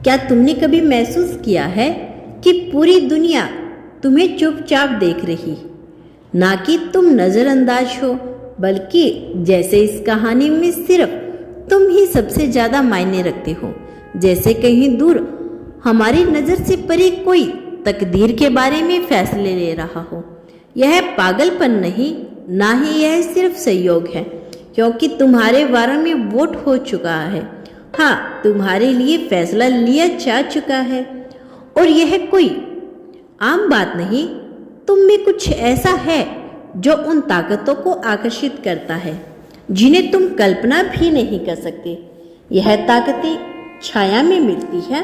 क्या तुमने कभी महसूस किया है कि पूरी दुनिया तुम्हें चुपचाप देख रही, ना कि तुम नजरअंदाज हो, बल्कि जैसे इस कहानी में सिर्फ तुम ही सबसे ज्यादा मायने रखते हो, जैसे कहीं दूर हमारी नजर से परे कोई तकदीर के बारे में फैसले ले रहा हो। यह पागलपन नहीं, ना ही यह सिर्फ संयोग है, क्योंकि तुम्हारे बारे में वोट हो चुका है। हाँ, तुम्हारे लिए फैसला लिया जा चुका है, और यह कोई आम बात नहीं। तुम में कुछ ऐसा है जो उन ताकतों को आकर्षित करता है जिन्हें तुम कल्पना भी नहीं कर सकते। यह ताकतें छाया में मिलती है,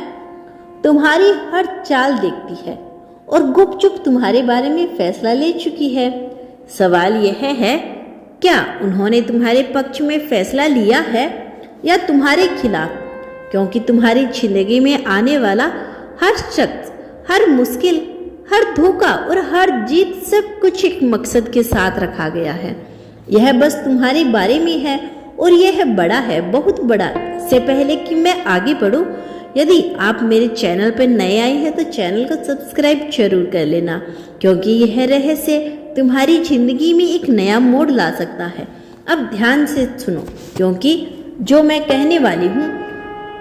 तुम्हारी हर चाल देखती है और गुपचुप तुम्हारे बारे में फैसला ले चुकी है। सवाल यह है, क्या उन्होंने तुम्हारे पक्ष में फैसला लिया है या तुम्हारे खिलाफ? क्योंकि तुम्हारी जिंदगी में आने वाला हर शख्स, हर मुश्किल, हर धोखा और हर जीत, सब कुछ एक मकसद के साथ रखा गया है। यह बस तुम्हारे बारे में है, और यह बड़ा है, बहुत बड़ा। इससे पहले कि मैं आगे बढ़ूं, यदि आप मेरे चैनल पर नए आए हैं तो चैनल को सब्सक्राइब जरूर कर लेना, क्योंकि यह रहस्य तुम्हारी जिंदगी में एक नया मोड़ ला सकता है। अब ध्यान से सुनो, क्योंकि जो मैं कहने वाली हूँ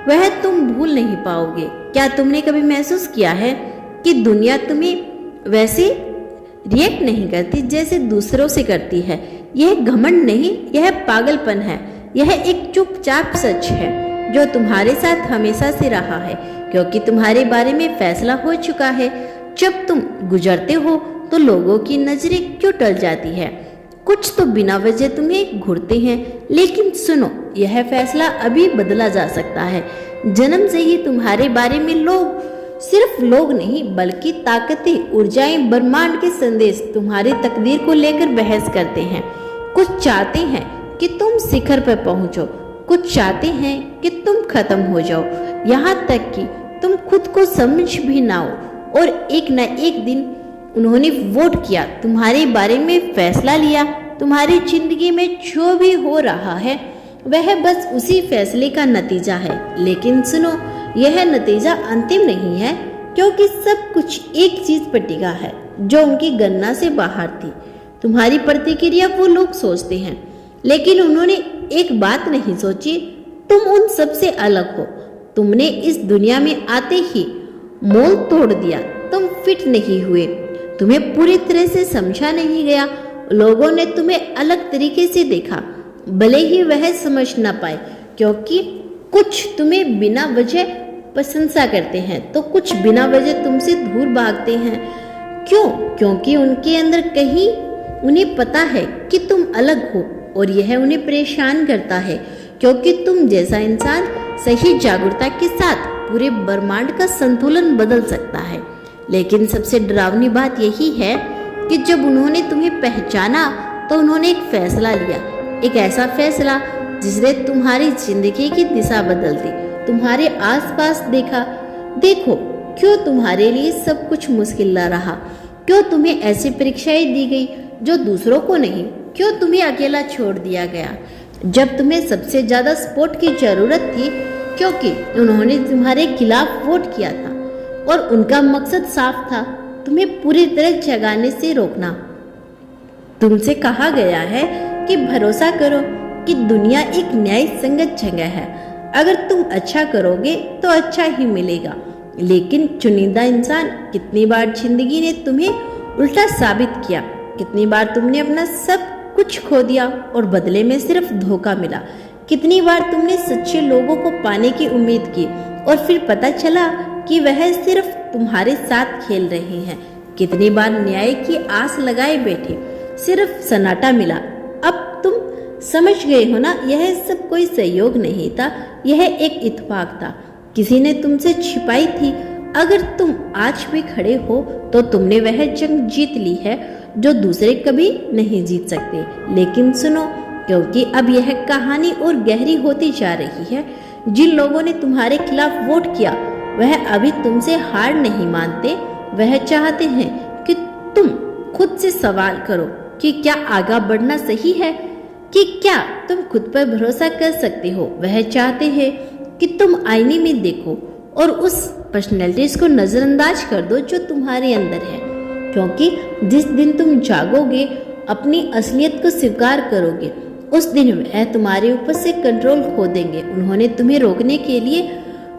वह तुम भूल नहीं पाओगे। क्या तुमने कभी महसूस किया है कि दुनिया तुम्हें वैसे रिएक्ट नहीं करती जैसे दूसरों से करती है? यह घमंड नहीं, यह पागलपन है। यह एक चुपचाप सच है जो तुम्हारे साथ हमेशा से रहा है, क्योंकि तुम्हारे बारे में फैसला हो चुका है। जब तुम गुजरते हो तो लोगों की नजरें क्यों टल जाती है? कुछ तो बिना वजह तुम्हें घूरते हैं, लेकिन सुनो, यह फैसला अभी बदला जा सकता है। जन्म से ही तुम्हारे बारे में लोग, सिर्फ लोग नहीं बल्कि ताकतें, ऊर्जाएं, ब्रह्मांड के संदेश तुम्हारी तकदीर को लेकर बहस करते हैं। कुछ चाहते हैं कि तुम शिखर पर पहुंचो, कुछ चाहते हैं कि तुम खत्म हो जाओ, यहाँ तक कि तुम खुद को समझ भी ना हो। और एक न एक दिन उन्होंने वोट किया, तुम्हारे बारे में फैसला लिया। तुम्हारी जिंदगी में जो भी हो रहा है वह बस उसी फैसले का नतीजा है। लेकिन सुनो, यह नतीजा अंतिम नहीं है, क्योंकि सब कुछ एक चीज पर टिका है जो उनकी गणना से बाहर थी। तुम्हारी प्रतिक्रिया वो लोग सोचते हैं, लेकिन उन्होंने एक बात नहीं सोची, तुम उन सबसे अलग हो। तुमने इस दुनिया में आते ही मोल तोड़ दिया। तुम फिट नहीं हुए, तुम्हें पूरी तरह से समझा नहीं गया। लोगों ने तुम्हें अलग तरीके से देखा, भले ही वह समझ ना पाए, क्योंकि कुछ तुम्हें बिना वजह प्रशंसा करते हैं तो कुछ बिना वजह तुमसे दूर भागते हैं। क्यों? क्योंकि उनके अंदर कहीं उन्हें पता है कि तुम अलग हो, और यह उन्हें परेशान करता है, क्योंकि तुम जैसा इंसान सही जागरूकता के साथ पूरे ब्रह्मांड का संतुलन बदल सकता है। लेकिन सबसे डरावनी बात यही है कि जब उन्होंने तुम्हें पहचाना तो उन्होंने एक फैसला लिया, एक ऐसा फैसला जिसने तुम्हारी जिंदगी की दिशा बदल दी। तुम्हारे आसपास देखो, क्यों तुम्हारे लिए सब कुछ मुश्किल ना रहा? क्यों तुम्हें ऐसी परीक्षाएं दी गई जो दूसरों को नहीं? क्यों तुम्हें अकेला छोड़ दिया गया जब तुम्हें सबसे ज्यादा सपोर्ट की जरूरत थी? क्योंकि उन्होंने तुम्हारे खिलाफ वोट किया था, और उनका मकसद साफ था, तुम्हें पूरी तरह जगाने से रोकना। तुमसे कहा गया है कि भरोसा करो कि दुनिया एक न्याय संगत जगह है। अगर तुम अच्छा करोगे तो अच्छा ही मिलेगा। लेकिन चुनिंदा इंसान, कितनी बार जिंदगी ने तुम्हें उल्टा साबित किया। कितनी बार तुमने अपना सब कुछ खो दिया और बदले में सिर्फ धोखा मिला। कितनी बार तुमने सच्चे लोगों को पाने की उम्मीद की और फिर पता चला कि वह सिर्फ तुम्हारे साथ खेल रहे हैं। कितनी बार न्याय की आस लगाए बैठे, सिर्फ सन्नाटा मिला। अब तुम समझ गए हो ना, यह सब कोई सहयोग नहीं था, यह एक इत्तेफाक था। किसी ने तुमसे छिपाई थी। अगर तुम आज भी खड़े हो तो तुमने वह जंग जीत ली है जो दूसरे कभी नहीं जीत सकते। लेकिन सुनो, क्योंकि अब यह कहानी और गहरी होती जा रही है। जिन लोगों ने तुम्हारे खिलाफ वोट किया वह अभी तुमसे हार नहीं मानते। वह चाहते हैं कि तुम खुद से सवाल करो कि क्या आगे बढ़ना सही है, कि क्या तुम खुद पर भरोसा कर सकते हो। वह चाहते हैं कि तुम आईने में देखो और उस पर्सनैलिटीज को नज़रअंदाज कर दो जो तुम्हारे अंदर है, क्योंकि जिस दिन तुम जागोगे, अपनी असलियत को स्वीकार करोगे, उस दिन वह तुम्हारे ऊपर से कंट्रोल खो देंगे। उन्होंने तुम्हें रोकने के लिए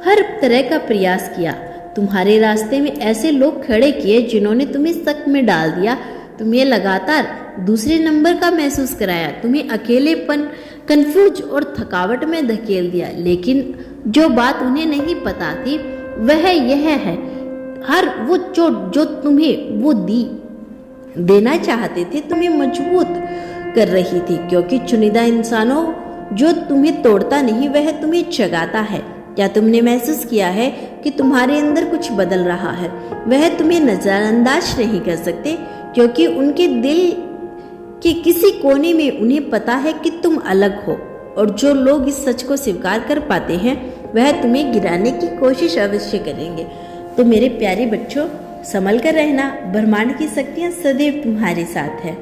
हर तरह का प्रयास किया, तुम्हारे रास्ते में ऐसे लोग खड़े किए जिन्होंने तुम्हें शक में डाल दिया, तुम्हें लगातार दूसरे नंबर का महसूस कराया, तुम्हें अकेलेपन, कंफ्यूज और थकावट में धकेल दिया। लेकिन जो बात उन्हें नहीं पता थी वह यह है, हर वो चोट जो तुम्हें वो देना चाहते थे तुम्हें मजबूत कर रही थी, क्योंकि चुनिंदा इंसानों जो तुम्हें तोड़ता नहीं वह तुम्हें जगाता है। क्या तुमने महसूस किया है कि तुम्हारे अंदर कुछ बदल रहा है? वह तुम्हें नज़रअंदाज नहीं कर सकते, क्योंकि उनके दिल के किसी कोने में उन्हें पता है कि तुम अलग हो, और जो लोग इस सच को स्वीकार कर पाते हैं वह तुम्हें गिराने की कोशिश अवश्य करेंगे। तो मेरे प्यारे बच्चों, संभल कर रहना, ब्रह्मांड की शक्तियाँ सदैव तुम्हारे साथ है।